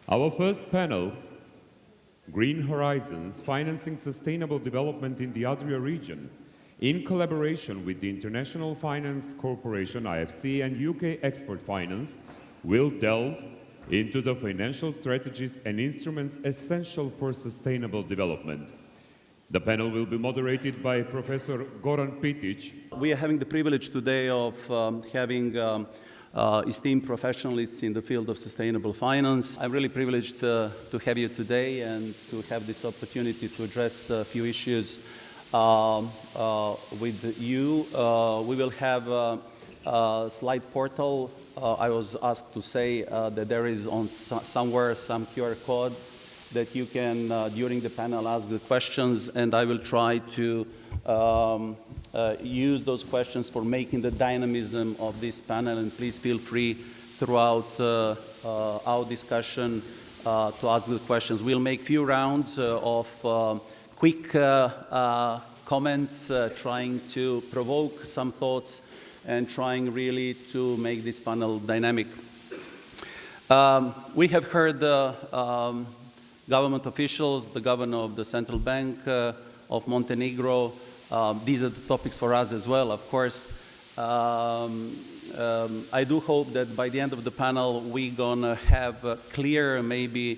Our first panel, Green Horizons, Financing Sustainable Development in the Adria region, in collaboration with the International Finance Corporation, IFC, and UK Export Finance, will delve into the financial strategies and instruments essential for sustainable development. The panel will be moderated by Professor Goran Pitić. We are having the privilege today of having esteemed professionals in the field of sustainable finance. I'm really privileged to have you today and to have this opportunity to address a few issues with you. We will have a slide portal. I was asked to say that there is somewhere some QR code that you can, during the panel, ask the questions, and I will try to use those questions for making the dynamism of this panel, and please feel free throughout our discussion to ask the questions. We'll make few rounds of quick comments, trying to provoke some thoughts and trying really to make this panel dynamic. We have heard government officials, the governor of the Central Bank of Montenegro. These are the topics for us as well, of course. I do hope that by the end of the panel, we're gonna have a clear, maybe,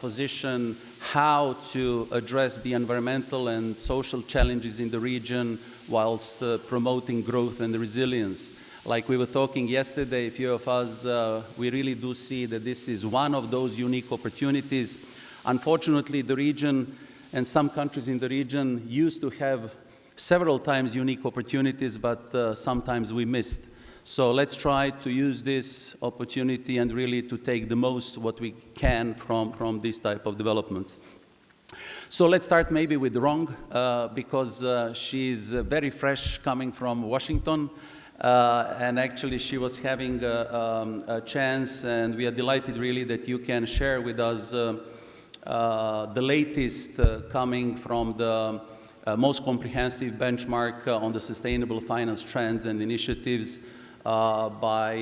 position how to address the environmental and social challenges in the region whilst promoting growth and resilience. Like we were talking yesterday, a few of us, we really do see that this is one of those unique opportunities. Unfortunately, the region and some countries in the region used to have several times unique opportunities, but sometimes we missed. So let's try to use this opportunity and really to take the most what we can from this type of developments. So let's start maybe with Rong, because she's very fresh coming from Washington. And actually she was having a chance, and we are delighted really that you can share with us the latest coming from the most comprehensive benchmark on the sustainable finance trends and initiatives by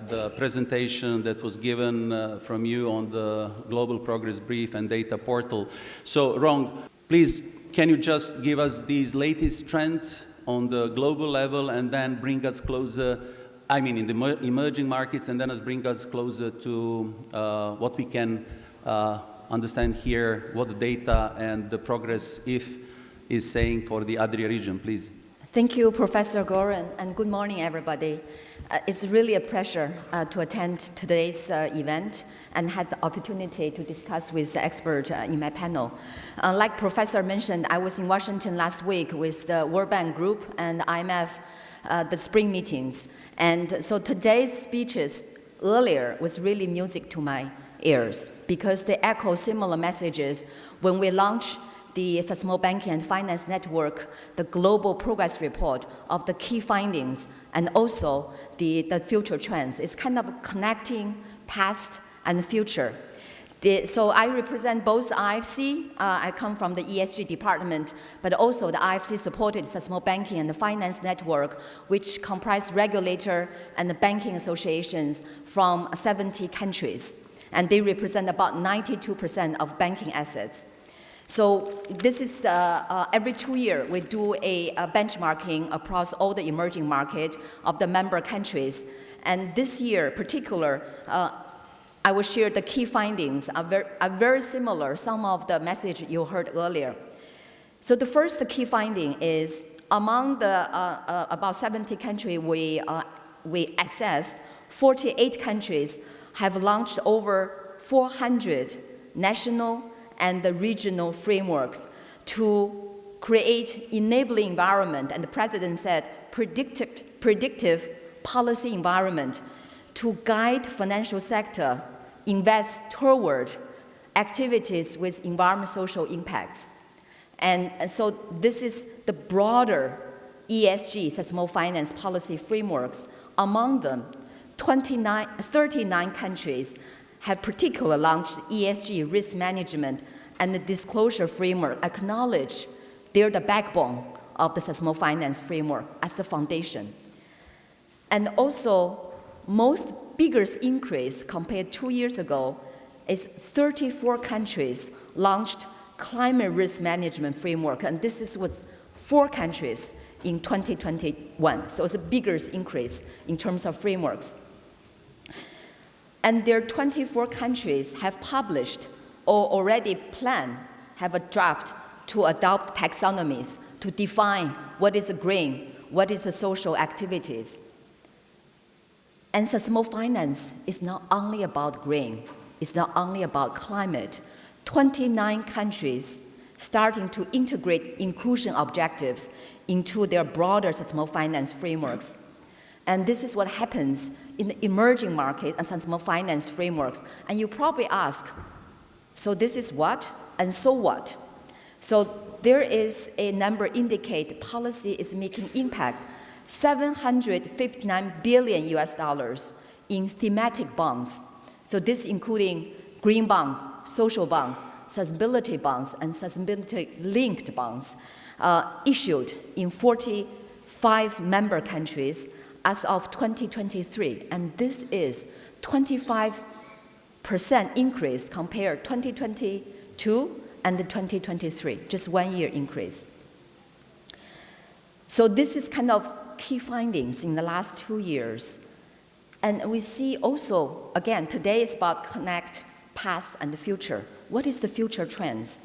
the presentation that was given from you on the Global Progress Brief and Data Portal. So, Rong, please, can you just give us these latest trends on the global level and then bring us closer, I mean in the emerging markets, and then bring us closer to what we can understand here, what the data and the progress is saying for the Adria region, please. Thank you, Professor Goran, and good morning, everybody. It's really a pleasure to attend today's event and have the opportunity to discuss with the expert in my panel. Like Professor mentioned, I was in Washington last week with the World Bank Group and IMF, the spring meetings. And so today's speeches earlier was really music to my ears because they echo similar messages when we launched the Sustainable Banking and Finance Network, the Global Progress Report of the key findings, and also the future trends. It's kind of connecting past and future. So I represent both IFC, I come from the ESG department, but also the IFC-supported Sustainable Banking and the Finance Network, which comprise regulator and the banking associations from 70 countries. And they represent about 92% of banking assets. So this is every 2 years we do a benchmarking across all the emerging markets of the member countries. And this year, particular, I will share the key findings are very similar, some of the message you heard earlier. So the first key finding is among the about 70 countries we assessed, 48 countries have launched over 400 national and the regional frameworks to create enabling environment, and the president said predictive policy environment to guide financial sector invest toward activities with environmental social impacts. And so this is the broader ESG, sustainable finance policy frameworks. Among them, 39 countries have particularly launched ESG risk management and the disclosure framework, acknowledge they're the backbone of the sustainable finance framework as the foundation. And also, most biggest increase compared 2 years ago is 34 countries launched climate risk management framework, and this is what's 4 countries in 2021. So it's the biggest increase in terms of frameworks. And their 24 countries have published or already plan, have a draft to adopt taxonomies to define what is a green, what is a social activities. And sustainable finance is not only about green, it's not only about climate. 29 countries starting to integrate inclusion objectives into their broader sustainable finance frameworks. And this is what happens in the emerging market and sustainable finance frameworks. And you probably ask, so this is what, and so what? So there is a number indicate policy is making impact, $759 billion in thematic bonds. So this including green bonds, social bonds, sustainability bonds, and sustainability-linked bonds issued in 45 member countries as of 2023. And this is 25% increase compared 2022 and the 2023, just 1 year increase. So this is kind of key findings in the last 2 years. And we see also, again, today is about connect past and the future. What is the future trends?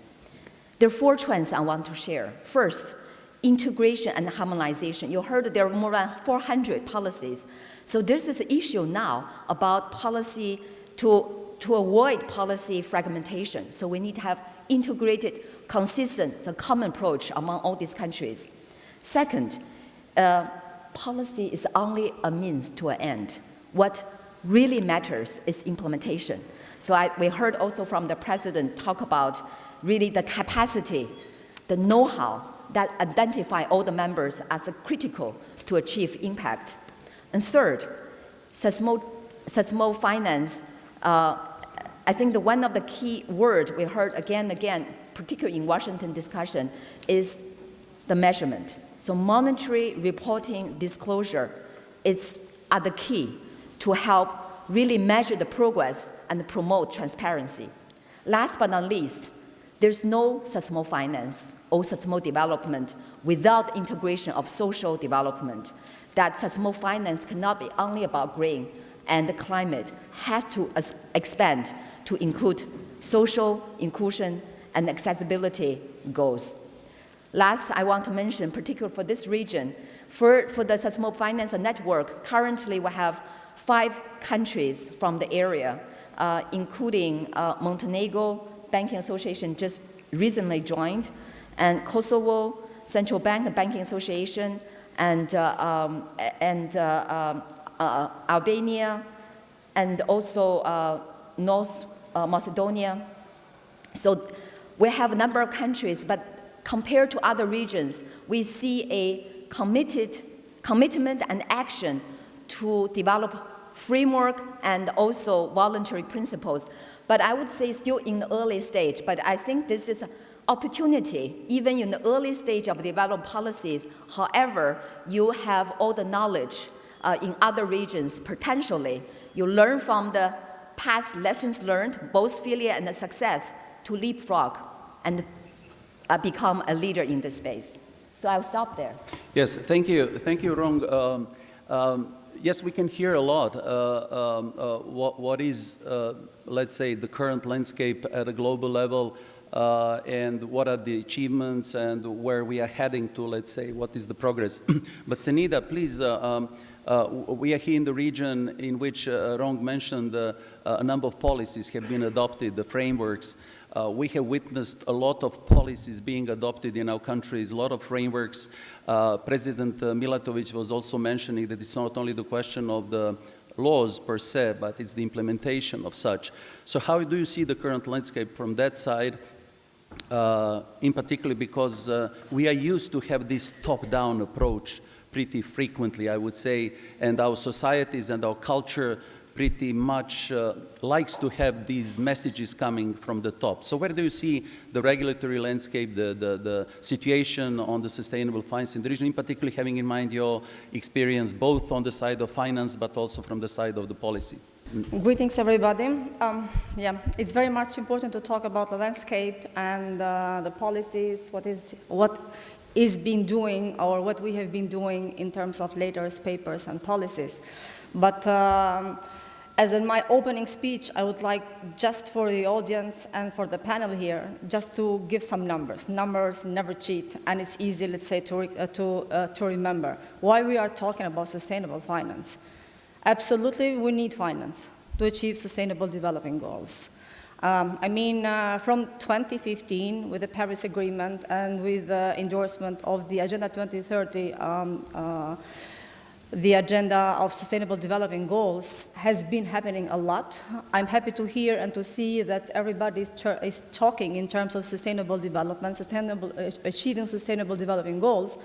There are 4 trends I want to share. First, integration and harmonization. You heard there are more than 400 policies. So there's this issue now about policy to avoid policy fragmentation. So we need to have integrated, consistent, a common approach among all these countries. Second, policy is only a means to an end. What really matters is implementation. So we heard also from the president talk about really the capacity, the know-how that identify all the members as critical to achieve impact. And third, sustainable finance, I think one of the key words we heard again and again, particularly in Washington discussion, is the measurement. So monetary reporting disclosure are the key to help really measure the progress and promote transparency. Last but not least, there's no sustainable finance or sustainable development without integration of social development. That sustainable finance cannot be only about green and the climate, have to expand to include social inclusion and accessibility goals. Last, I want to mention, particularly for this region, for the sustainable finance network, currently we have 5 countries from the area, including Montenegro Banking Association just recently joined, and Kosovo Central Bank and Banking Association, and Albania, and also North Macedonia. So we have a number of countries, but compared to other regions, we see a commitment and action to develop framework and also voluntary principles. But I would say still in the early stage, but I think this is an opportunity, even in the early stage of development policies. However, you have all the knowledge in other regions, potentially. You learn from the past lessons learned, both failure and success, to leapfrog and become a leader in this space. So I'll stop there. Yes, thank you, Rong. Yes, we can hear a lot. What is, let's say, the current landscape at a global level, and what are the achievements and where we are heading to, let's say, what is the progress. But Senida, please, we are here in the region in which Rong mentioned a number of policies have been adopted, the frameworks. We have witnessed a lot of policies being adopted in our countries, a lot of frameworks. President Milatovic was also mentioning that it's not only the question of the laws per se, but it's the implementation of such. So how do you see the current landscape from that side, in particular because we are used to have this top-down approach pretty frequently, I would say, and our societies and our culture pretty much likes to have these messages coming from the top. So where do you see the regulatory landscape, the situation on the sustainable finance in the region, in particular having in mind your experience both on the side of finance but also from the side of the policy? Greetings, everybody. It's very much important to talk about the landscape and the policies, what is being doing or what we have been doing in terms of latest papers and policies. But as in my opening speech, I would like just for the audience and for the panel here, just to give some numbers. Numbers never cheat, and it's easy, let's say, to remember why we are talking about sustainable finance. Absolutely, we need finance to achieve sustainable development goals. From 2015, with the Paris Agreement and with the endorsement of the Agenda 2030, the agenda of sustainable development goals has been happening a lot. I'm happy to hear and to see that everybody is talking in terms of sustainable development, achieving sustainable development goals.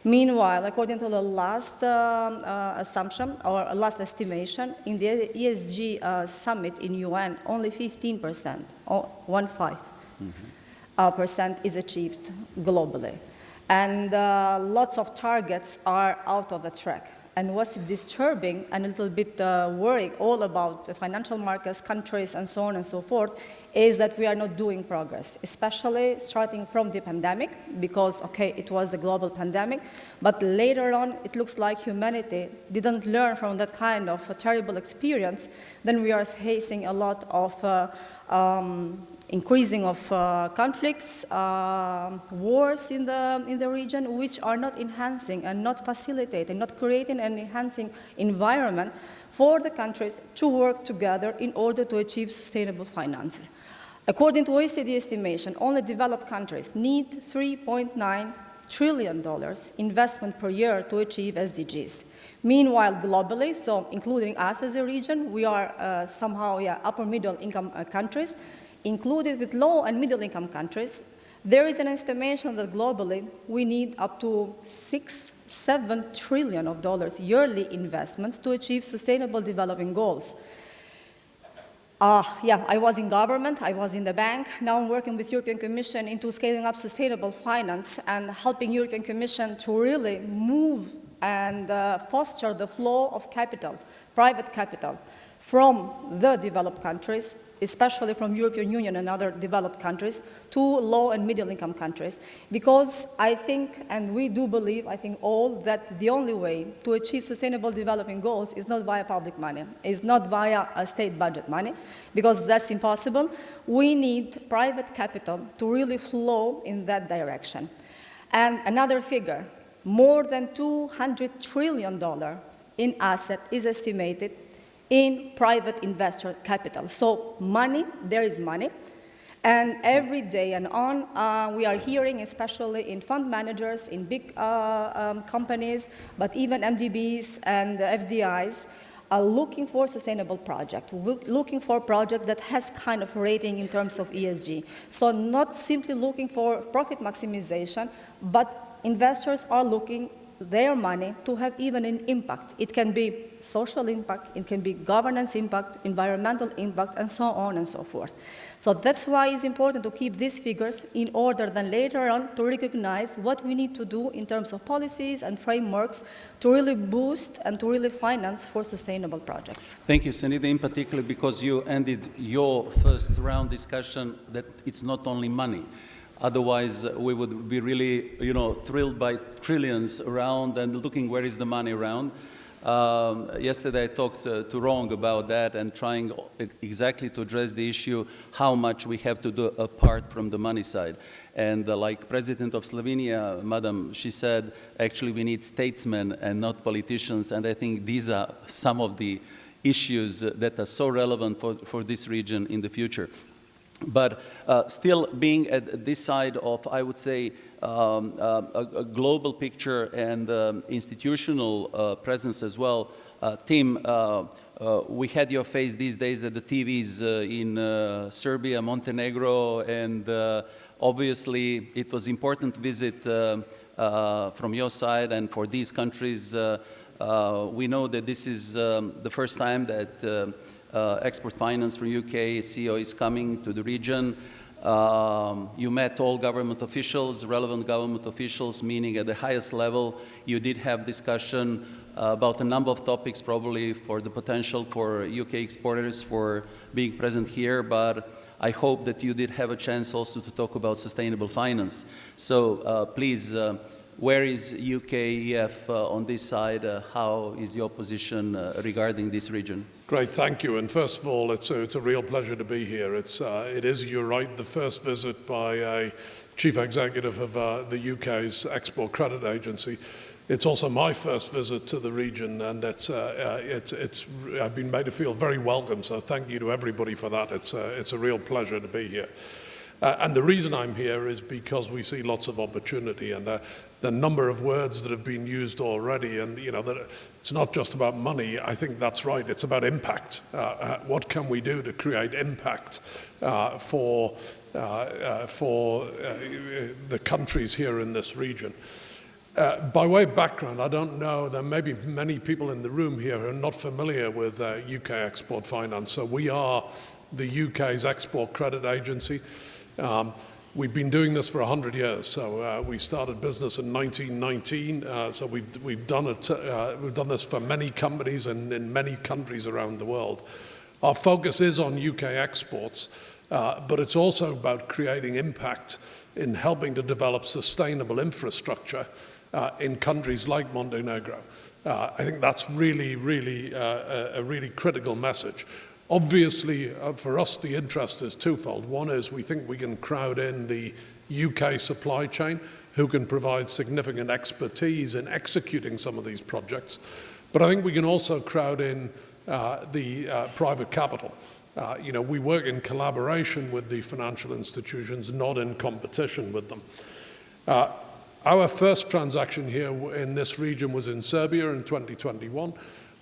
Meanwhile, according to the last assumption or last estimation, in the ESG Summit in UN, only 15%, or 15%, is achieved globally. And lots of targets are out of the track. And what's disturbing and a little bit worrying all about the financial markets, countries, and so on and so forth, is that we are not doing progress, especially starting from the pandemic, because, okay, it was a global pandemic, but later on, it looks like humanity didn't learn from that kind of a terrible experience. Then we are facing a lot of increasing of conflicts, wars in the region, which are not enhancing and not facilitating, not creating an enhancing environment for the countries to work together in order to achieve sustainable finance. According to OECD estimation, only developed countries need $3.9 trillion investment per year to achieve SDGs. Meanwhile, globally, so including us as a region, we are somehow upper middle income countries, included with low and middle income countries. There is an estimation that globally we need up to $6-7 trillion yearly investments to achieve sustainable development goals. I was in government, I was in the bank. Now I'm working with European Commission into scaling up sustainable finance and helping European Commission to really move and foster the flow of capital, private capital, from the developed countries, especially from European Union and other developed countries, to low and middle income countries. Because I think, and we do believe, I think all, that the only way to achieve sustainable development goals is not via public money, is not via a state budget money, because that's impossible. We need private capital to really flow in that direction. And another figure, more than $200 trillion in asset is estimated in private investor capital. So money, there is money. And every day and on, we are hearing, especially in fund managers, in big companies, but even MDBs and FDIs, are looking for sustainable project, looking for a project that has kind of rating in terms of ESG. So not simply looking for profit maximization, but investors are looking their money to have even an impact. It can be social impact, it can be governance impact, environmental impact, and so on and so forth. So that's why it's important to keep these figures in order then later on to recognize what we need to do in terms of policies and frameworks to really boost and to really finance for sustainable projects. Thank you, Senida, in particular because you ended your first round discussion that it's not only money. Otherwise, we would be really, thrilled by trillions around and looking where is the money around. Yesterday, I talked to Rong about that and trying exactly to address the issue how much we have to do apart from the money side. And like President of Slovenia, Madam, she said, actually we need statesmen and not politicians. And I think these are some of the issues that are so relevant for this region in the future. But still being at this side of, I would say, a global picture and institutional presence as well. Tim, we had your face these days at the TVs in Serbia, Montenegro, and obviously it was important visit from your side and for these countries. We know that this is the first time that Export Finance from UK CEO is coming to the region. You met all government officials, relevant government officials, meaning at the highest level. You did have discussion. about a number of topics, probably for the potential for UK exporters for being present here, but I hope that you did have a chance also to talk about sustainable finance. So please, where is UKEF on this side? How is your position regarding this region? Great, thank you. And first of all, it's a real pleasure to be here. It is, you're right, the first visit by a chief executive of the UK's Export Credit Agency. It's also my first visit to the region, and I've been made to feel very welcome. So thank you to everybody for that. It's a real pleasure to be here. And the reason I'm here is because we see lots of opportunity, and the number of words that have been used already, and that it's not just about money. I think that's right. It's about impact. What can we do to create impact for the countries here in this region? By way of background, I don't know, there may be many people in the room here who are not familiar with UK export finance. So we are the UK's export credit agency. We've been doing this for 100 years. So we started business in 1919. So we've done it. We've done this for many companies and in many countries around the world. Our focus is on UK exports, but it's also about creating impact in helping to develop sustainable infrastructure in countries like Montenegro. I think that's really a really critical message. Obviously, for us, the interest is twofold. One is we think we can crowd in the UK supply chain, who can provide significant expertise in executing some of these projects. But I think we can also crowd in the private capital. We work in collaboration with the financial institutions, not in competition with them. Our first transaction here in this region was in Serbia in 2021.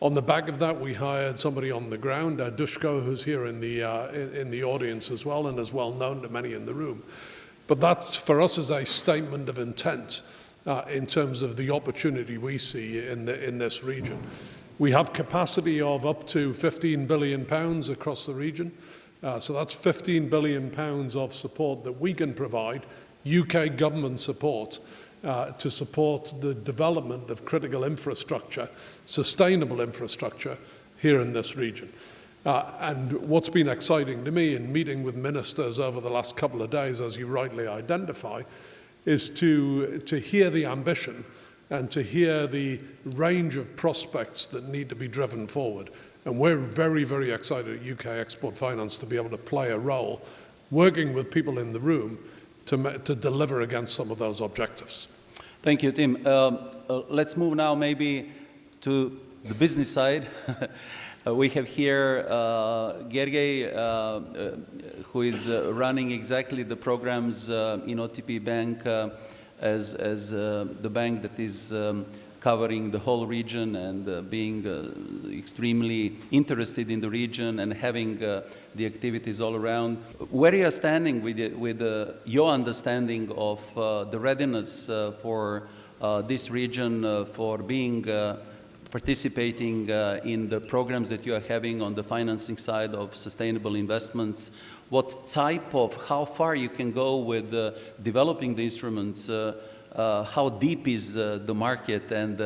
On the back of that, we hired somebody on the ground, Duško, who's here in the audience as well, and is well known to many in the room. But that, for us, is a statement of intent in terms of the opportunity we see in this region. We have capacity of up to £15 billion across the region. So that's £15 billion of support that we can provide, UK government support, to support the development of critical infrastructure, sustainable infrastructure here in this region. And what's been exciting to me in meeting with ministers over the last couple of days, as you rightly identify, is to hear the ambition and to hear the range of prospects that need to be driven forward. And we're very, very excited at UK Export Finance to be able to play a role working with people in the room to deliver against some of those objectives. Thank you, Tim. Let's move now maybe to the business side. We have here Gergely, who is running exactly the programs in OTP Bank as the bank that is covering the whole region and being extremely interested in the region and having the activities all around. Where are you standing with your understanding of the readiness for this region for being participating in the programs that you are having on the financing side of sustainable investments? What type of, how far you can go with developing the instruments? How deep is the market? And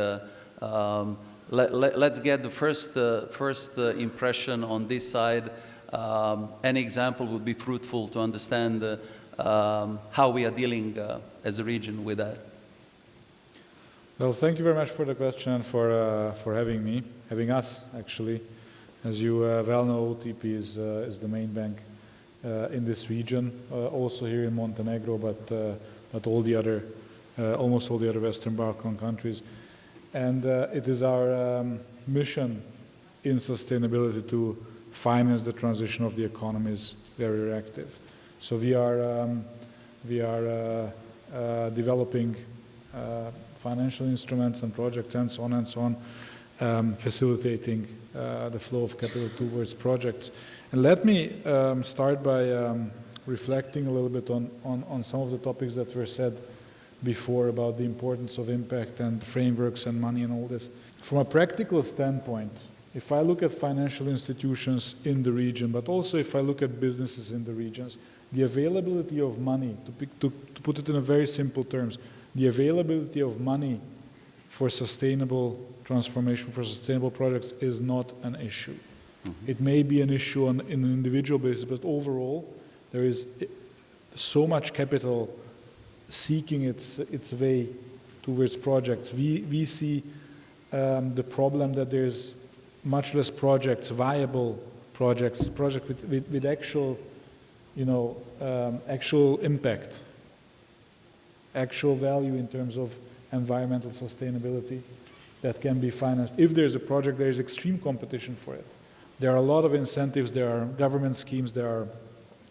let's get the first impression on this side. Any example would be fruitful to understand how we are dealing as a region with that. Well, thank you very much for the question and for having us actually. As you well know, OTP is the main bank in this region, also here in Montenegro, but all the other, almost all the other Western Balkan countries. And it is our mission in sustainability to finance the transition of the economies where we're active. So we are developing financial instruments and projects and so on, facilitating the flow of capital towards projects. And let me start by reflecting a little bit on some of the topics that were said before about the importance of impact and frameworks and money and all this. From a practical standpoint, if I look at financial institutions in the region, but also if I look at businesses in the regions, the availability of money, to put it in a very simple terms, the availability of money for sustainable transformation, for sustainable projects is not an issue. It may be an issue on an individual basis, but overall, there is so much capital seeking its way towards projects. We see the problem that there's much less projects, viable projects with actual, actual impact, actual value in terms of environmental sustainability that can be financed. If there's a project, there is extreme competition for it. There are a lot of incentives, there are government schemes, there are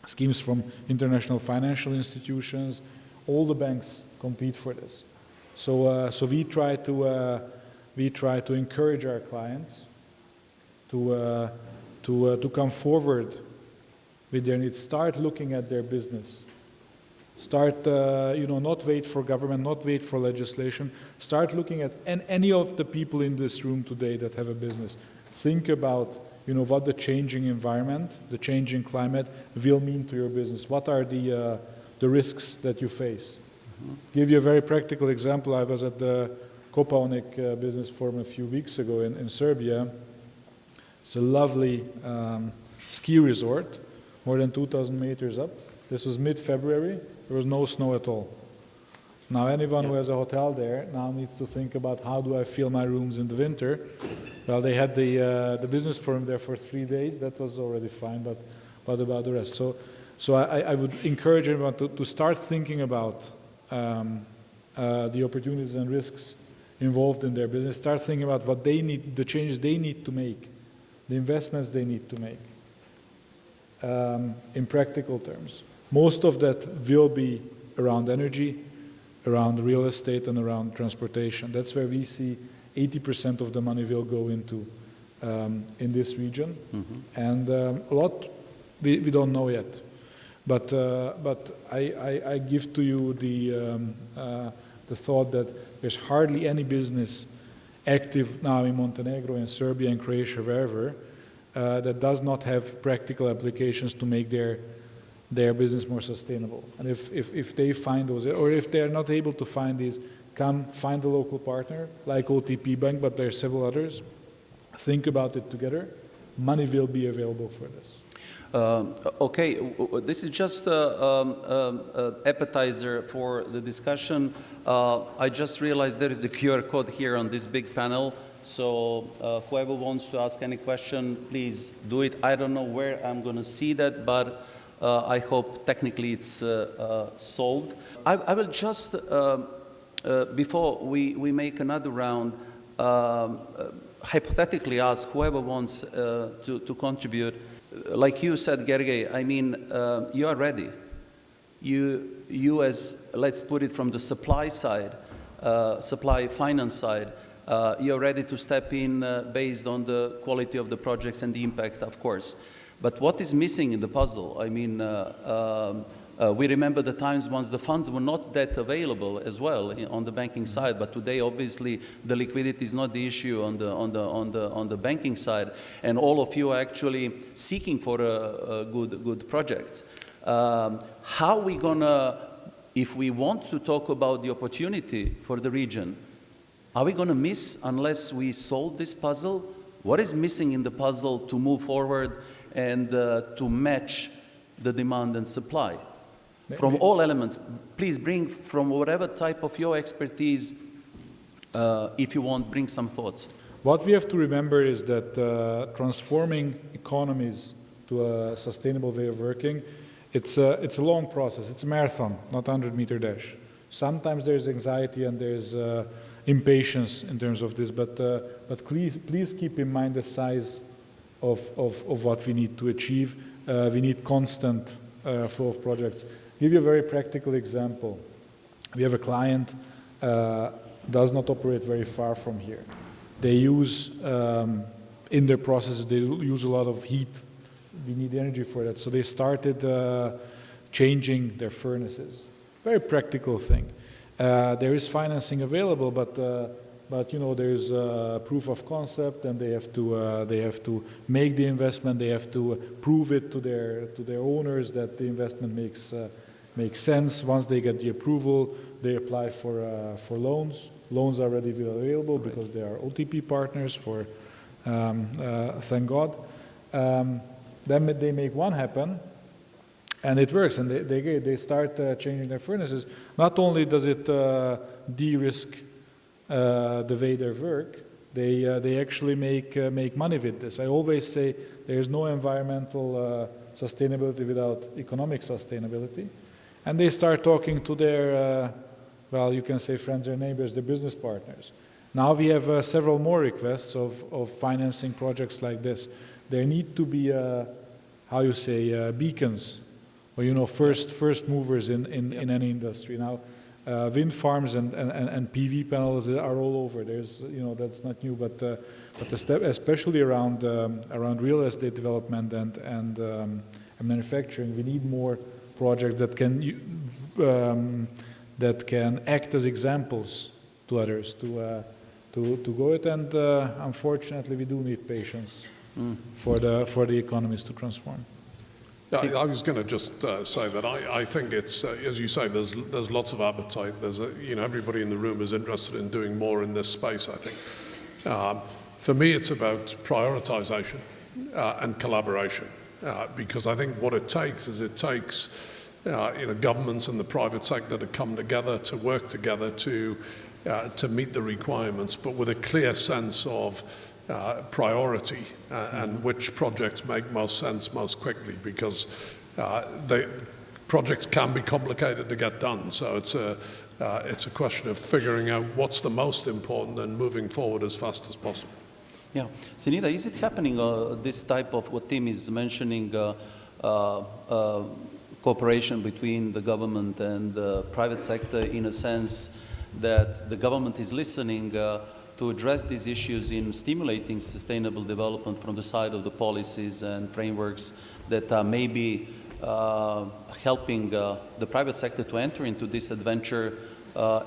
schemes from international financial institutions. All the banks compete for this. So we try to encourage our clients to come forward with their needs. Start looking at their business. Start, not wait for government, not wait for legislation. Start looking at any of the people in this room today that have a business. Think about, what the changing environment, the changing climate will mean to your business. What are the risks that you face? Give you a very practical example. I was at the Kopaonik Business Forum a few weeks ago in Serbia. It's a lovely ski resort, more than 2,000 meters up. This was mid-February. There was no snow at all. Now anyone who has a hotel there now needs to think about, how do I fill my rooms in the winter? Well, they had the business forum there for 3 days. That was already fine, but what about the rest? So I would encourage everyone to start thinking about the opportunities and risks involved in their business. Start thinking about what they need, the changes they need to make, the investments they need to make in practical terms. Most of that will be around energy, around real estate, and around transportation. That's where we see 80% of the money will go into in this region. And a lot we don't know yet. But I give to you the thought that there's hardly any business active now in Montenegro, in Serbia, in Croatia, wherever, that does not have practical applications to make their business more sustainable. And if they find those, or if they're not able to find these, come find a local partner like OTP Bank, but there are several others. Think about it together. Money will be available for this. Okay, this is just an appetizer for the discussion. I just realized there is a QR code here on this big panel. So whoever wants to ask any question, please do it. I don't know where I'm going to see that, but I hope technically it's solved. I will just, before we make another round, hypothetically ask whoever wants to contribute. Like you said, Gergely, I mean, you are ready. You as, let's put it from the supply side, supply finance side, you're ready to step in based on the quality of the projects and the impact, of course. But what is missing in the puzzle? I mean, we remember the times once the funds were not that available as well on the banking side, but today obviously the liquidity is not the issue on the banking side, and all of you are actually seeking for good projects. How are we gonna, if we want to talk about the opportunity for the region, are we gonna miss unless we solve this puzzle? What is missing in the puzzle to move forward and to match the demand and supply? From all elements, please bring from whatever type of your expertise, if you want, bring some thoughts. What we have to remember is that transforming economies to a sustainable way of working, it's a long process. It's a marathon, not a 100-meter dash. Sometimes there's anxiety and there's impatience in terms of this, but please keep in mind the size of what we need to achieve. We need constant flow of projects. Give you a very practical example. We have a client does not operate very far from here. They use, in their processes, they use a lot of heat. They need energy for that. So they started changing their furnaces. Very practical thing. There is financing available, but there's proof of concept, and they have to make the investment. They have to prove it to their owners that the investment makes sense. Once they get the approval, they apply for loans. Loans are readily available because they are OTP partners for, thank God. Then they make one happen, and it works, and they start changing their furnaces. Not only does it de-risk the way they work, they actually make money with this. I always say there is no environmental sustainability without economic sustainability. And they start talking to their, well, you can say friends or neighbors, their business partners. Now we have several more requests of financing projects like this. There need to be, how you say, beacons, or first movers in any industry. Now, wind farms and PV panels are all over. There's, that's not new, but the step, especially around real estate development and manufacturing, we need more projects that can act as examples to others to go it. And unfortunately, we do need patience for the economies to transform. Yeah, I was going to just say that I think it's, as you say, there's lots of appetite. There's everybody in the room is interested in doing more in this space, I think. For me, it's about prioritization and collaboration, because I think what it takes is governments and the private sector to come together, to work together to meet the requirements, but with a clear sense of priority and which projects make most sense most quickly, because projects can be complicated to get done. So it's a question of figuring out what's the most important and moving forward as fast as possible. Yeah, Senida, is it happening? This type of what Tim is mentioning, cooperation between the government and the private sector, in a sense that the government is listening to address these issues in stimulating sustainable development from the side of the policies and frameworks that are maybe helping the private sector to enter into this adventure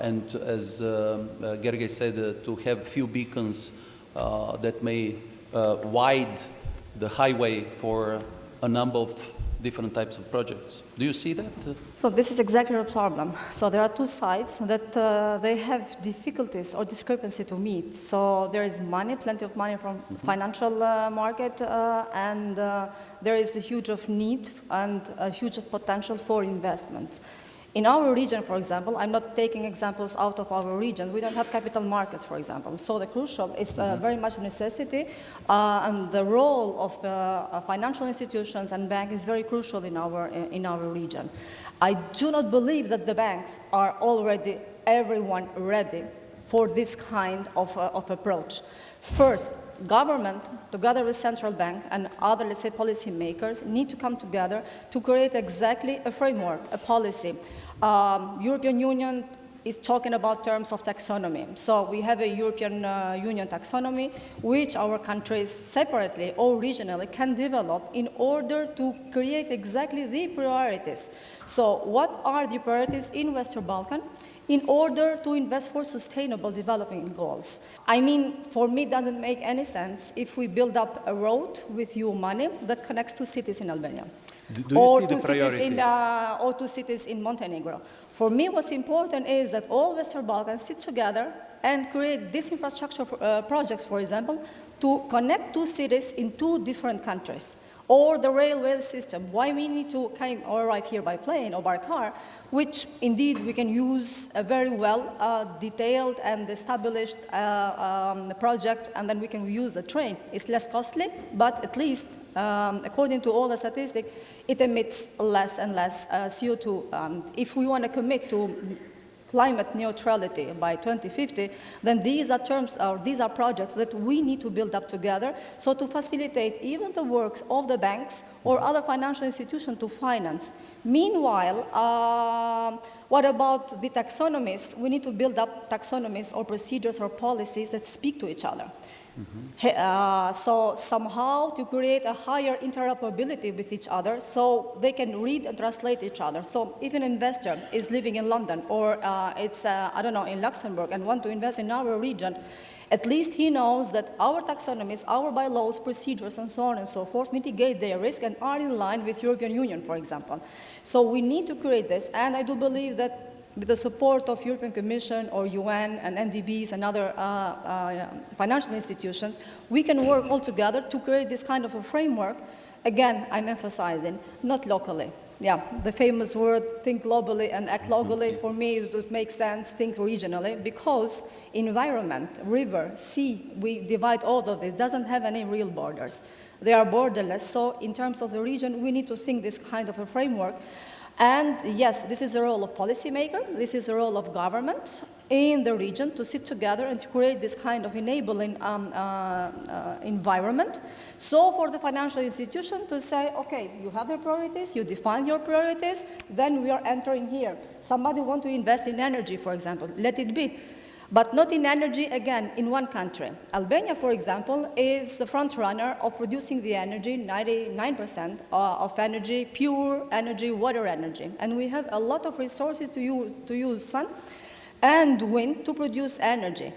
and, as Gergely said, to have few beacons that may widen the highway for a number of different types of projects. Do you see that? So this is exactly the problem. So there are two sides that they have difficulties or discrepancy to meet. So there is money, plenty of money from financial market, and there is a huge of need and a huge of potential for investment. In our region, for example, I'm not taking examples out of our region. We don't have capital markets, for example. So the crucial is very much a necessity, and the role of financial institutions and banks is very crucial in our region. I do not believe that the banks are already everyone ready for this kind of approach. First, government, together with central bank and other, let's say, policy makers, need to come together to create exactly a framework, a policy. European Union is talking about terms of taxonomy. So we have a European Union taxonomy, which our countries separately or regionally can develop in order to create exactly the priorities. So what are the priorities in Western Balkan in order to invest for sustainable development goals? I mean, for me, it doesn't make any sense if we build up a road with EU money that connects two cities in Albania. Or two cities in Montenegro. For me, what's important is that all Western Balkans sit together and create these infrastructure projects, for example, to connect two cities in two different countries. Or the railway system, why we need to come or arrive here by plane or by car, which indeed we can use a very well detailed and established project, and then we can use the train. It's less costly, but at least according to all the statistics, it emits less and less CO2. If we want to commit to climate neutrality by 2050, then these are projects that we need to build up together, so to facilitate even the works of the banks or other financial institutions to finance. Meanwhile, what about the taxonomies? We need to build up taxonomies or procedures or policies that speak to each other. So somehow to create a higher interoperability with each other so they can read and translate each other. So if an investor is living in London or it's, in Luxembourg and want to invest in our region, at least he knows that our taxonomies, our bylaws, procedures, and so on and so forth mitigate their risk and are in line with European Union, for example. So we need to create this, and I do believe that with the support of European Commission or UN and MDBs and other financial institutions, we can work all together to create this kind of a framework. Again, I'm emphasizing, not locally. Yeah, the famous word, think globally and act locally, for me it would make sense, think regionally, because environment, river, sea, we divide all of this, doesn't have any real borders. They are borderless, so in terms of the region, we need to think this kind of a framework. And yes, this is the role of policymaker, this is the role of government in the region to sit together and to create this kind of enabling environment. So for the financial institution to say, okay, you have the priorities, you define your priorities, then we are entering here. Somebody want to invest in energy, for example, let it be. But not in energy, again, in one country. Albania, for example, is the front runner of producing the energy, 99% of energy, pure energy, water energy. And we have a lot of resources to use sun and wind to produce energy.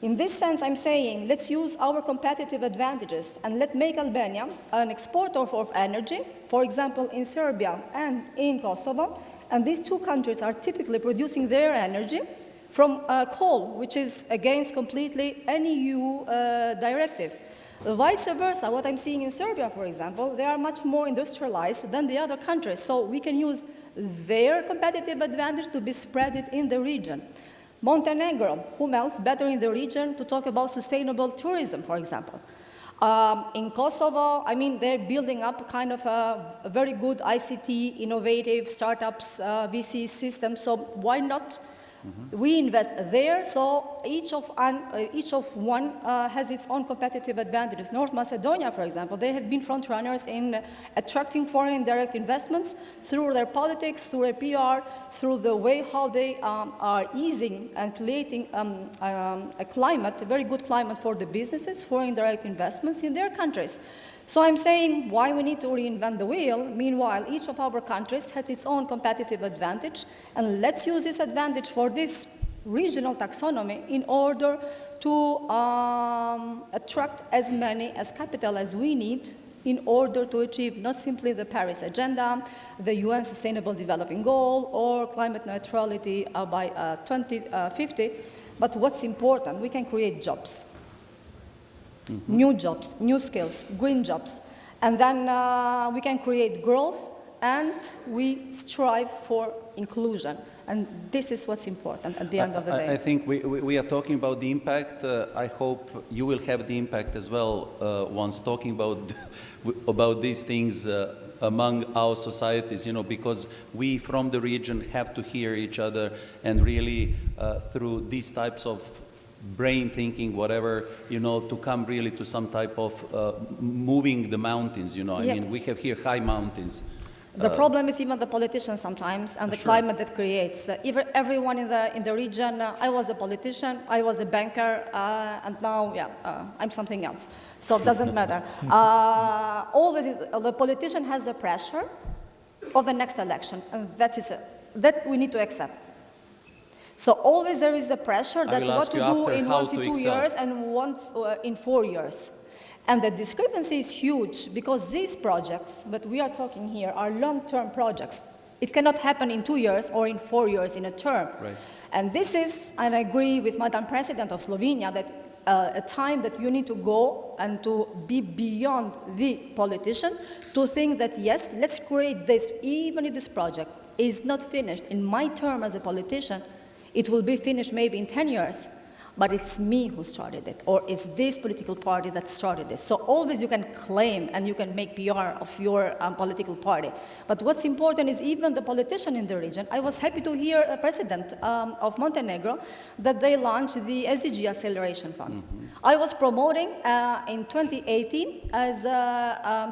In this sense, I'm saying, let's use our competitive advantages and let's make Albania an exporter of energy, for example, in Serbia and in Kosovo. And these two countries are typically producing their energy from coal, which is against completely any EU directive. Vice versa, what I'm seeing in Serbia, for example, they are much more industrialized than the other countries, so we can use their competitive advantage to be spread in the region. Montenegro, whom else better in the region to talk about sustainable tourism, for example. In Kosovo, I mean, they're building up kind of a very good ICT, innovative startups, VC system, so why not we invest there, so each of one has its own competitive advantages. North Macedonia, for example, they have been front runners in attracting foreign direct investments through their politics, through their PR, through the way how they are easing and creating a climate, a very good climate for the businesses, foreign direct investments in their countries. So I'm saying why we need to reinvent the wheel. Meanwhile, each of our countries has its own competitive advantage, and let's use this advantage for this regional taxonomy in order to attract as many as capital as we need in order to achieve not simply the Paris Agenda, the UN Sustainable Development Goal, or climate neutrality by 2050, but what's important, we can create jobs. New jobs, new skills, green jobs. And then we can create growth and we strive for inclusion. And this is what's important at the end of the day. I think we are talking about the impact. I hope you will have the impact as well once talking about these things among our societies, you know, because we from the region have to hear each other and really through these types of brain thinking, whatever, you know, to come really to some type of moving the mountains, you know. I mean, we have here high mountains. The problem is even the politicians sometimes and the climate that creates. Everyone in the region, I was a politician, I was a banker, and now, I'm something else. So it doesn't matter. Always the politician has the pressure of the next election, and that we need to accept. So always there is a pressure that what to do in 1 to 2 years and once in 4 years. And the discrepancy is huge because these projects that we are talking here are long-term projects. It cannot happen in 2 years or in 4 years in a term. Right. And this is, and I agree with Madam President of Slovenia, that a time that you need to go and to be beyond the politician to think that, yes, let's create this, even if this project is not finished in my term as a politician, it will be finished maybe in 10 years, but it's me who started it, or it's this political party that started this. So always you can claim and you can make PR of your political party. But what's important is even the politician in the region. I was happy to hear a president of Montenegro that they launched the SDG Acceleration Fund. I was promoting in 2018 as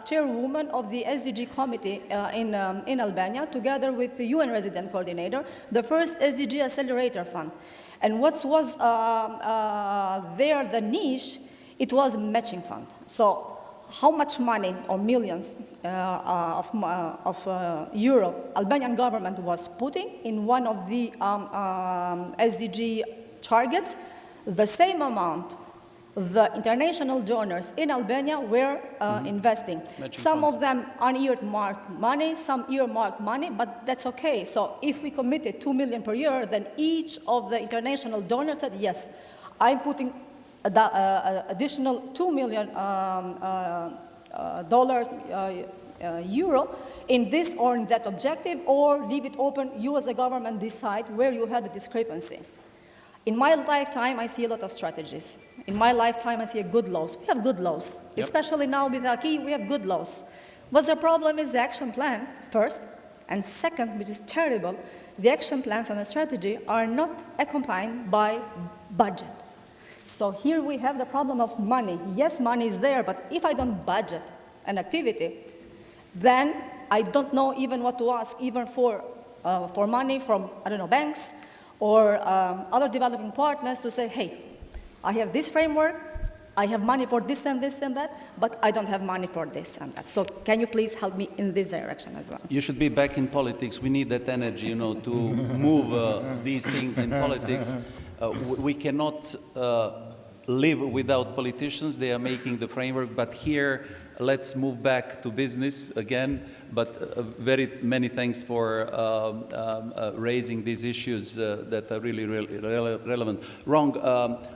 chairwoman of the SDG committee in Albania, together with the UN resident coordinator, the first SDG Accelerator Fund. And what was there, the niche, it was matching fund. So how much money or millions of euro Albanian government was putting in one of the SDG targets, the same amount the international donors in Albania were investing. Some of them unearmarked money, some earmarked money, but that's okay. So if we committed 2 million per year, then each of the international donors said, yes, I'm putting additional 2 million euro in this or in that objective, or leave it open, you as a government decide where you had the discrepancy. In my lifetime, I see a lot of strategies. In my lifetime, I see good laws. We have good laws. Yep. Especially now with Aki, we have good laws. But the problem is the action plan, first, and second, which is terrible, the action plans and the strategy are not accompanied by budget. So here we have the problem of money. Yes, money is there, but if I don't budget an activity, then I don't know even what to ask, even for money from, I don't know, banks, or other developing partners to say, hey, I have this framework, I have money for this and this and that, but I don't have money for this and that. So can you please help me in this direction as well? You should be back in politics. We need that energy, you know, to move these things in politics. We cannot live without politicians. They are making the framework, but here, let's move back to business again. But very many thanks for raising these issues that are really, really relevant. Rong,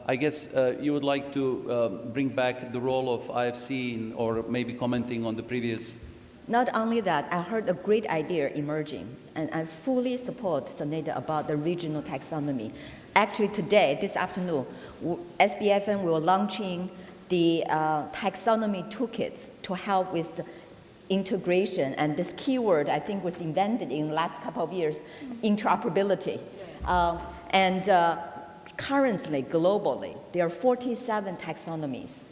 I guess you would like to bring back the role of IFC or maybe commenting on the previous. Not only that, I heard a great idea emerging, and I fully support Senida about the regional taxonomy. Actually today, this afternoon, SBFN will launching the taxonomy toolkits to help with the integration, and this keyword I think was invented in the last couple of years, interoperability. Currently, globally, there are 47 taxonomies.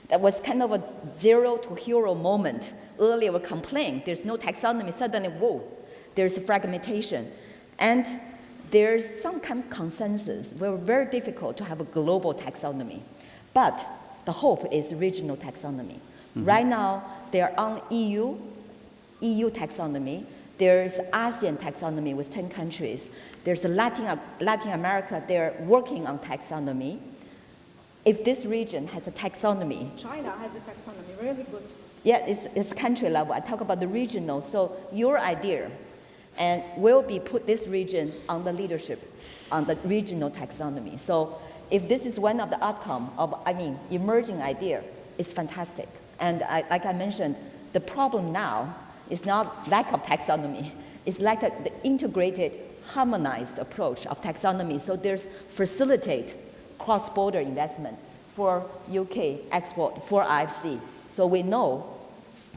That was kind of a zero to hero moment. Earlier we complained, there's no taxonomy, suddenly, whoa, there's a fragmentation. And there's some kind of consensus. We're very difficult to have a global taxonomy. But the hope is regional taxonomy. Mm-hmm. Right now, they're on EU taxonomy. There's ASEAN taxonomy with 10 countries. There's Latin America, they're working on taxonomy. If this region has a taxonomy. China has a taxonomy, really good. Yeah, it's country level. I talk about the regional. So your idea, and will be put this region on the leadership, on the regional taxonomy. So if this is one of the outcome of, emerging idea, it's fantastic. And like I mentioned, the problem now is not lack of taxonomy. It's like the integrated, harmonized approach of taxonomy. So there's facilitate cross-border investment for UK export, for IFC. So we know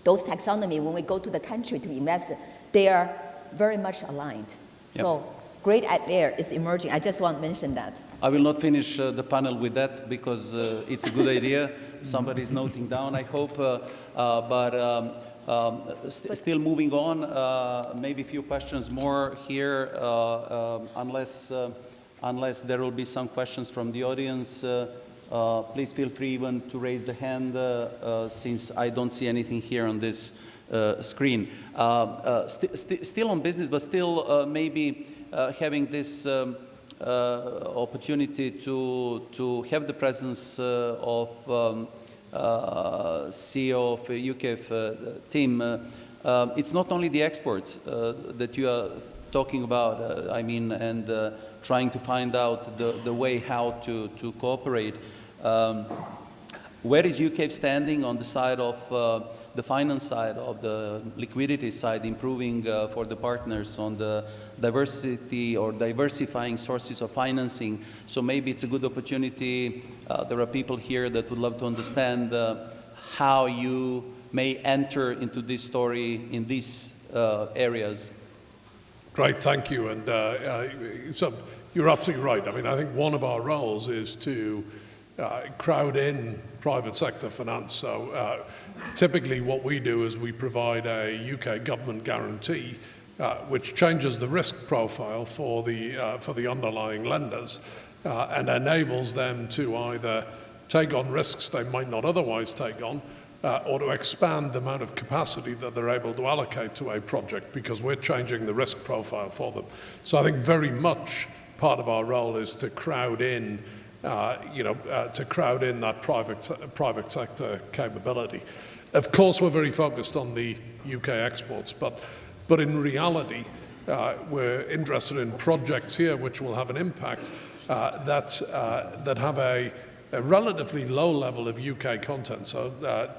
those taxonomy, when we go to the country to invest, they are very much aligned. Yep. So great idea is emerging. I just want to mention that. I will not finish the panel with that because it's a good idea. Somebody's noting down, I hope. Still moving on, maybe a few questions more here, unless there will be some questions from the audience. Please feel free even to raise the hand since I don't see anything here on this screen. Still on business, but still maybe having this opportunity to have the presence of CEO of UKF team. It's not only the exports that you are talking about, and trying to find out the way how to cooperate. Where is UKF standing on the side of the finance side, of the liquidity side, improving for the partners on the diversity or diversifying sources of financing? So maybe it's a good opportunity. There are people here that would love to understand how you may enter into this story in these areas. Great, thank you. And so you're absolutely right. I think one of our roles is to crowd in private sector finance. So typically what we do is we provide a UK government guarantee which changes the risk profile for the underlying lenders and enables them to either take on risks they might not otherwise take on or to expand the amount of capacity that they're able to allocate to a project because we're changing the risk profile for them. So I think very much part of our role is to crowd in to crowd in that private sector capability. Of course, we're very focused on the UK exports, but in reality, we're interested in projects here which will have an impact that have a relatively low level of UK content, so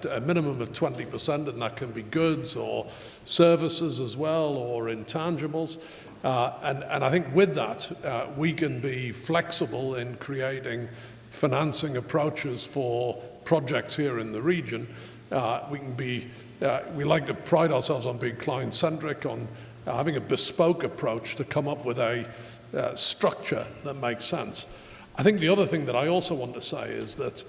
a minimum of 20%, and that can be goods or services as well, or intangibles. And I think with that, we can be flexible in creating financing approaches for projects here in the region. We like to pride ourselves on being client-centric, on having a bespoke approach to come up with a structure that makes sense. I think the other thing that I also want to say is that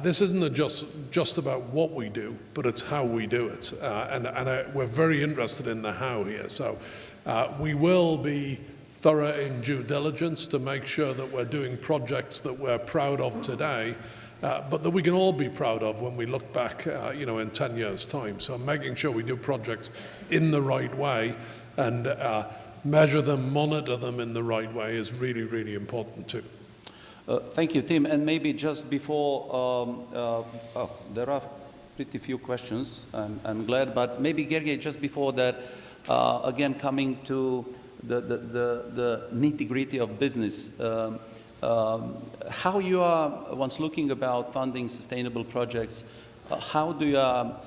this isn't just about what we do, but it's how we do it. And we're very interested in the how here. So we will be thorough in due diligence to make sure that we're doing projects that we're proud of today, but that we can all be proud of when we look back, in 10 years' time. So making sure we do projects in the right way and measure them, monitor them in the right way is really, really important too. Thank you, Tim. And maybe just before, there are pretty few questions, I'm glad, but maybe Gergely, just before that, again, coming to the nitty-gritty of business, how you are, once looking about funding sustainable projects, how do you are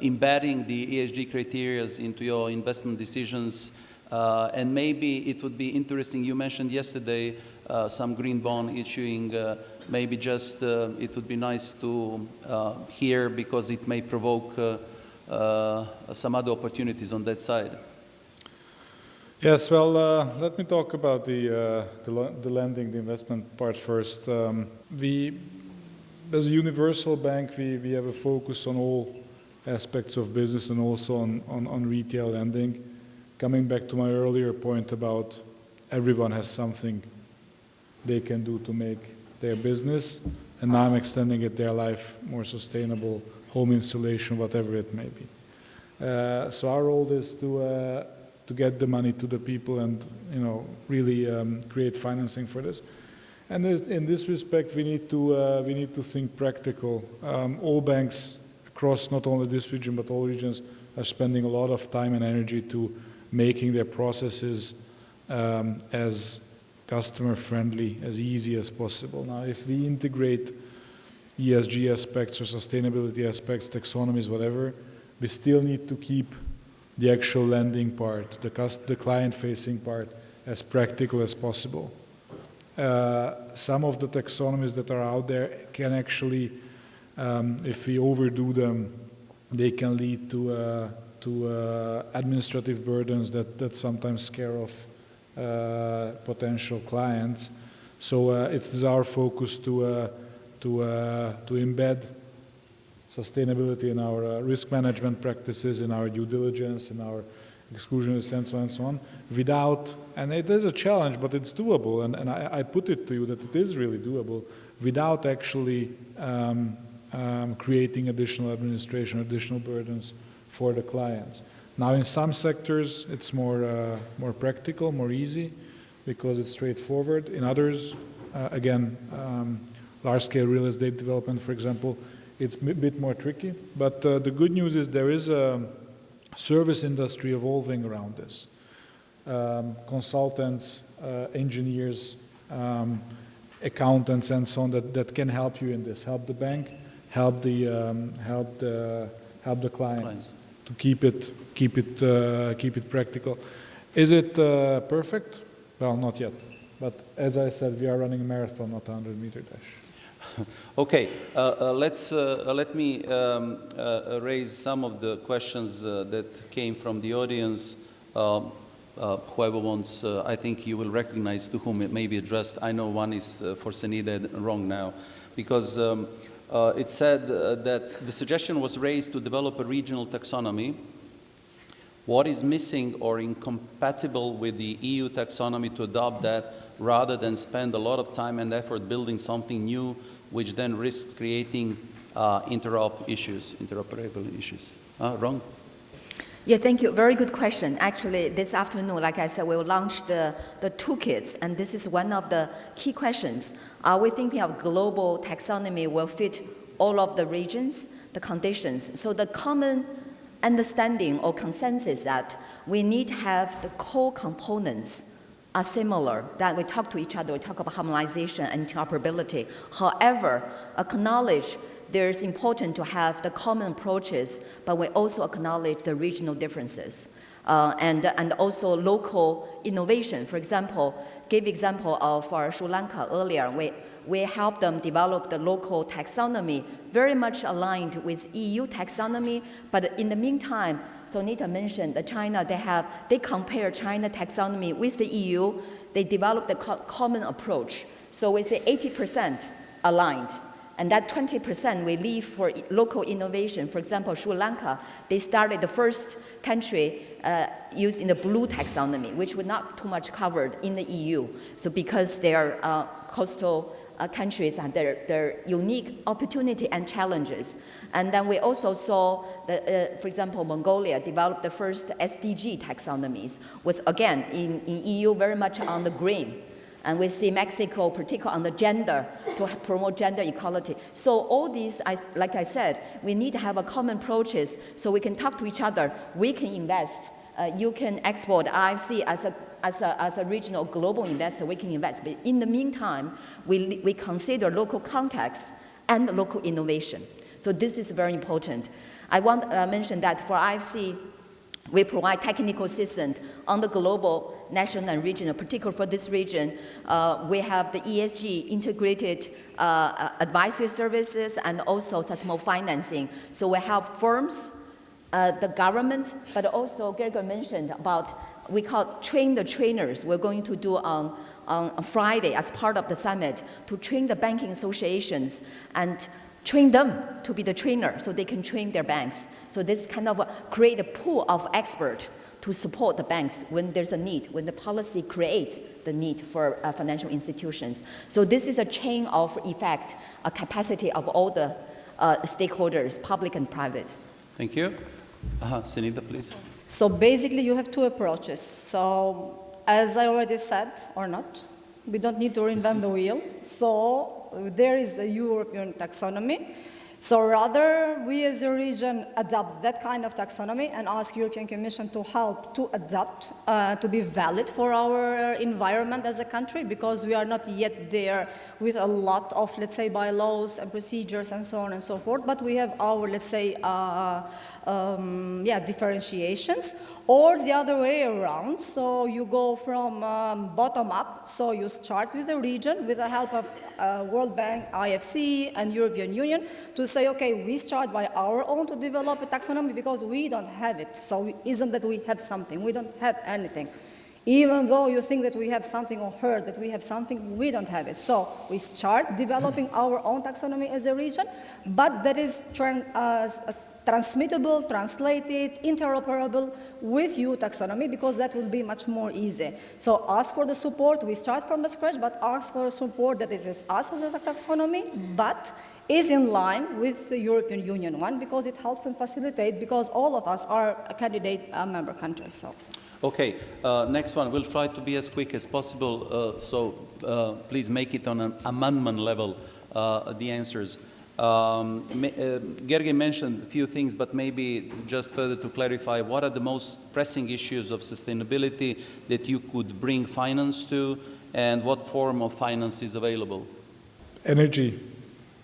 embedding the ESG criteria into your investment decisions? And maybe it would be interesting, you mentioned yesterday some green bond issuing, maybe just it would be nice to hear, because it may provoke some other opportunities on that side. Yes, well, let me talk about the lending, the investment part first. As a universal bank, we have a focus on all aspects of business and also on retail lending. Coming back to my earlier point about everyone has something they can do to make their business, and now I'm extending it their life more sustainable, home insulation, whatever it may be. So our role is to get the money to the people and really create financing for this. And in this respect, we need to think practical. All banks across not only this region but all regions are spending a lot of time and energy to making their processes as customer-friendly, as easy as possible. Now, if we integrate ESG aspects or sustainability aspects, taxonomies, whatever, we still need to keep the actual lending part, the client-facing part, as practical as possible. Some of the taxonomies that are out there can actually, if we overdo them, they can lead to administrative burdens that sometimes scare off potential clients. So it is our focus to embed sustainability in our risk management practices, in our due diligence, in our exclusionist and so on, without, and it is a challenge, but it's doable, and I put it to you that it is really doable, without actually creating additional administration, additional burdens for the clients. Now, in some sectors, it's more practical, more easy, because it's straightforward. In others, again, large-scale real estate development, for example, it's a bit more tricky. But the good news is there is a service industry evolving around this. Consultants, engineers, accountants, and so on that can help you in this. Help the bank, help the clients to keep it practical. Is it perfect? Well, not yet. But as I said, we are running a marathon, not a 100-meter dash. Okay, let me raise some of the questions that came from the audience. Whoever wants, I think you will recognize to whom it may be addressed. I know one is for Senida and Rong now, because it said that the suggestion was raised to develop a regional taxonomy. What is missing or incompatible with the EU taxonomy to adopt that, rather than spend a lot of time and effort building something new, which then risks creating interoperable issues? Wrong? Yeah, thank you. Very good question. Actually, this afternoon, like I said, we will launch the toolkits, and this is one of the key questions. Are we thinking of global taxonomy will fit all of the regions, the conditions? So the common understanding or consensus that we need to have the core components are similar, that we talk to each other, we talk about harmonization and interoperability. However, acknowledge there's important to have the common approaches, but we also acknowledge the regional differences and also local innovation. For example, give example of Sri Lanka earlier. We helped them develop the local taxonomy, very much aligned with EU taxonomy, but in the meantime, Senida mentioned that China, they compare China taxonomy with the EU, they developed a common approach. So we say 80% aligned. And that 20% we leave for local innovation. For example, Sri Lanka, they started the first country used in the blue taxonomy, which was not too much covered in the EU. So because they are coastal countries and their unique opportunity and challenges. And then we also saw, for example, Mongolia developed the first SDG taxonomies, was again in EU very much on the green. And we see Mexico, particularly on the gender, to promote gender equality. So all these, like I said, we need to have a common approaches so we can talk to each other. We can invest. You can export. IFC as a regional global investor, we can invest. But in the meantime, we consider local context and local innovation. So this is very important. I want to mention that for IFC, we provide technical assistance on the global, national, and regional. Particularly for this region, we have the ESG integrated advisory services and also sustainable financing. So we help firms, the government, but also Gergely mentioned about we call train the trainers. We're going to do on Friday as part of the summit to train the banking associations and train them to be the trainer so they can train their banks. So this kind of create a pool of experts to support the banks when there's a need, when the policy create the need for financial institutions. So this is a chain of effect, a capacity of all the stakeholders, public and private. Thank you. Senida, please. So basically you have two approaches. So as I already said, or not, we don't need to reinvent the wheel. So there is the European taxonomy. So rather, we as a region adopt that kind of taxonomy and ask European Commission to help to adapt, to be valid for our environment as a country, because we are not yet there with a lot of, let's say, bylaws and procedures and so on and so forth, but we have our, let's say, differentiations, or the other way around. So you go from bottom up, so you start with the region with the help of World Bank, IFC, and European Union to say, okay, we start by our own to develop a taxonomy because we don't have it. So isn't that we have something? We don't have anything. Even though you think that we have something or heard that we have something, we don't have it. So we start developing our own taxonomy as a region, but that is transmittable, translated, interoperable with EU taxonomy, because that will be much more easy. So ask for the support. We start from the scratch, but ask for support that is us as a taxonomy, but is in line with the European Union one, because it helps and facilitates, because all of us are candidate member countries. So. Okay, next one. We'll try to be as quick as possible, so please make it on an amendment level, the answers. Gergely mentioned a few things, but maybe just further to clarify, what are the most pressing issues of sustainability that you could bring finance to, and what form of finance is available? Energy,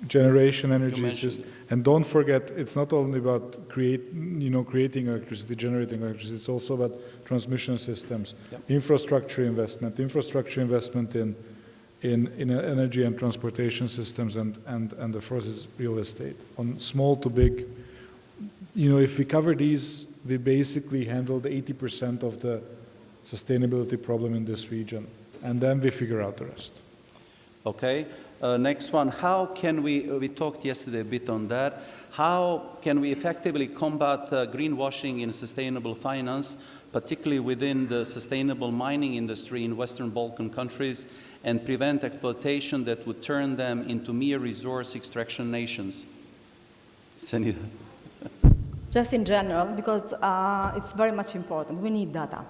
generation energy is just, and don't forget, it's not only about creating electricity, generating electricity, it's also about transmission systems, infrastructure investment in energy and transportation systems, and the fourth is real estate. On small to big, if we cover these, we basically handled 80% of the sustainability problem in this region, and then we figure out the rest. Okay, next one. How can we talked yesterday a bit on that, how can we effectively combat greenwashing in sustainable finance, particularly within the sustainable mining industry in Western Balkan countries, and prevent exploitation that would turn them into mere resource extraction nations? Senida. Just in general, because it's very much important. We need data.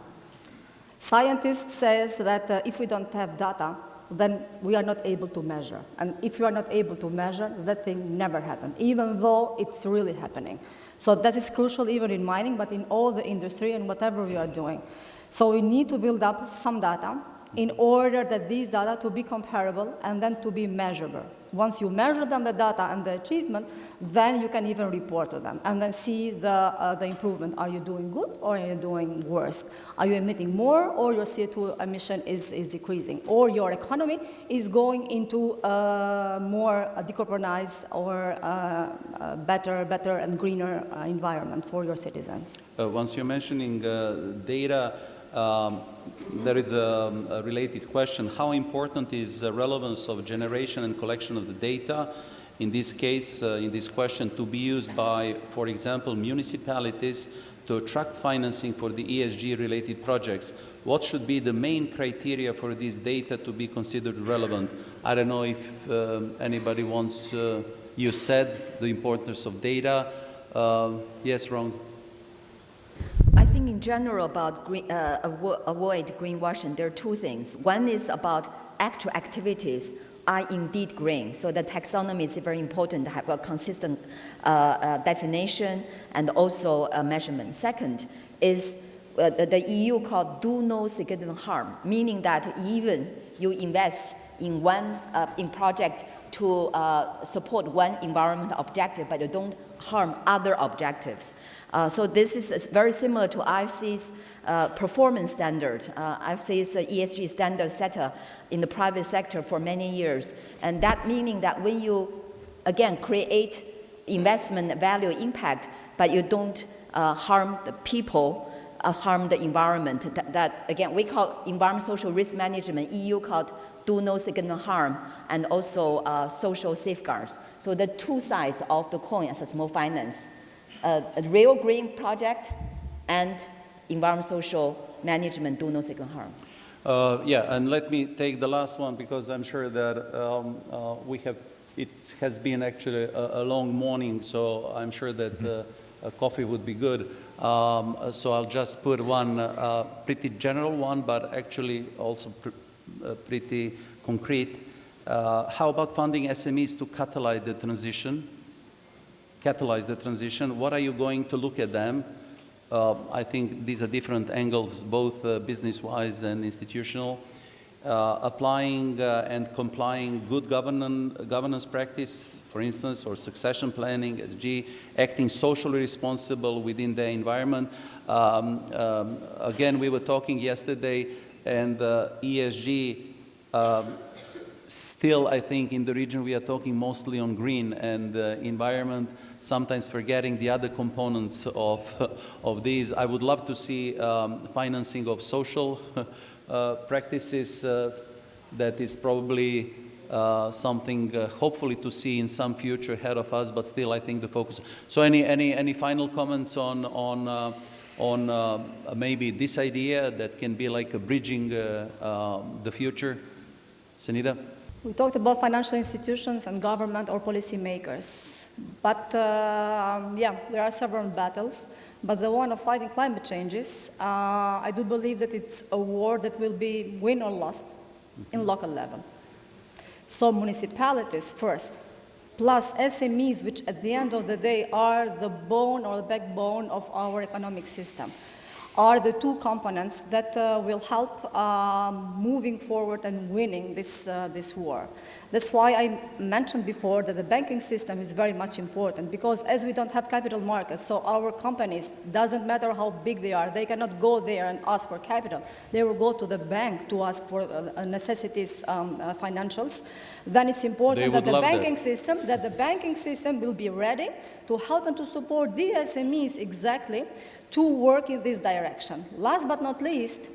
Scientists say that if we don't have data, then we are not able to measure. And if you are not able to measure, that thing never happens, even though it's really happening. So that is crucial even in mining, but in all the industry and whatever we are doing. So we need to build up some data in order that these data to be comparable and then to be measurable. Once you measure them, the data and the achievement, then you can even report to them and then see the improvement. Are you doing good or are you doing worse? Are you emitting more or your CO2 emission is decreasing? Or your economy is going into a more decarbonized or better and greener environment for your citizens? Once you're mentioning data, there is a related question. How important is the relevance of generation and collection of the data? In this case, in this question, to be used by, for example, municipalities to attract financing for the ESG-related projects. What should be the main criteria for this data to be considered relevant? I don't know if anybody wants, you said the importance of data. Yes, Rong? I think in general about avoid greenwashing, there are two things. One is about actual activities are indeed green. So the taxonomy is very important to have a consistent definition and also a measurement. Second is the EU called do no significant harm, meaning that even you invest in one in project to support one environmental objective, but you don't harm other objectives. So this is very similar to IFC's performance standard. IFC is an ESG standard setter in the private sector for many years. And that meaning that when you, again, create investment value impact, but you don't harm the people, harm the environment, that again, we call environmental social risk management, EU called do no significant harm, and also social safeguards. So the two sides of the coin as a small finance. A real green project and environmental social management do no significant harm. Yeah, and let me take the last one because I'm sure that it has been actually a long morning, so I'm sure that a coffee would be good. So I'll just put one pretty general one, but actually also pretty concrete. How about funding SMEs to catalyze the transition? What are you going to look at them? I think these are different angles, both business-wise and institutional. Applying and complying good governance practice, for instance, or succession planning, ESG, acting socially responsible within the environment. Again, we were talking yesterday, and ESG, still, I think, in the region, we are talking mostly on green and environment, sometimes forgetting the other components of these. I would love to see financing of social practices. That is probably something hopefully to see in some future ahead of us, but still I think the focus. So any final comments on maybe this idea that can be like a bridging the future? Senida? We talked about financial institutions and government or policymakers, but yeah, there are several battles. But the one of fighting climate changes, I do believe that it's a war that will be win or lost in local level. So municipalities first, plus SMEs, which at the end of the day are the bone or the backbone of our economic system, are the two components that will help moving forward and winning this war. That's why I mentioned before that the banking system is very much important, because as we don't have capital markets, so our companies, doesn't matter how big they are, they cannot go there and ask for capital. They will go to the bank to ask for necessities, financials. Then it's important that the banking system will be ready to help and to support the SMEs exactly to work in this direction. Last but not least,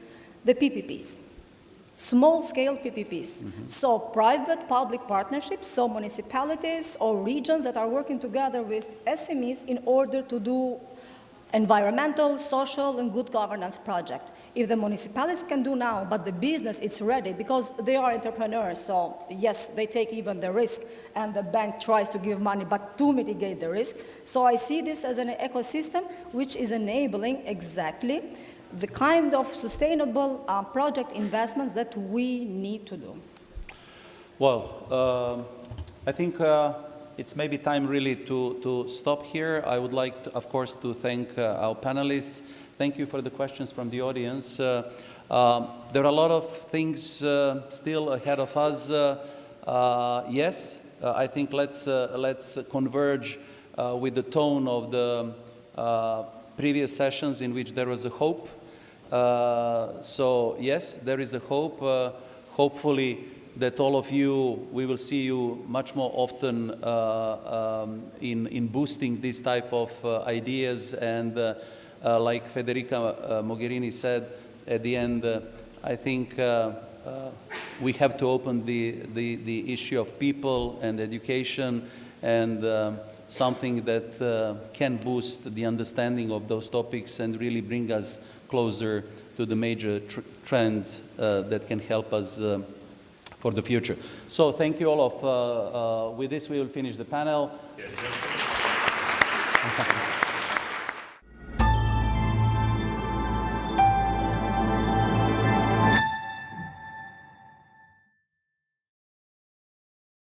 the PPPs. Small-scale PPPs. So private-public partnerships, so municipalities or regions that are working together with SMEs in order to do environmental, social, and good governance project. If the municipalities can do now, but the business is ready, because they are entrepreneurs, so yes, they take even the risk, and the bank tries to give money, but to mitigate the risk. So I see this as an ecosystem which is enabling exactly the kind of sustainable project investments that we need to do. Well, I think it's maybe time really to stop here. I would like, to, of course, to thank our panelists. Thank you for the questions from the audience. There are a lot of things still ahead of us. Yes, I think let's converge with the tone of the previous sessions in which there was a hope. So yes, there is a hope. Hopefully, that all of you, we will see you much more often in boosting this type of ideas. And like Federica Mogherini said at the end, I think we have to open the issue of people and education, and something that can boost the understanding of those topics and really bring us closer to the major trends that can help us for the future. So thank you all of, with this we will finish the panel.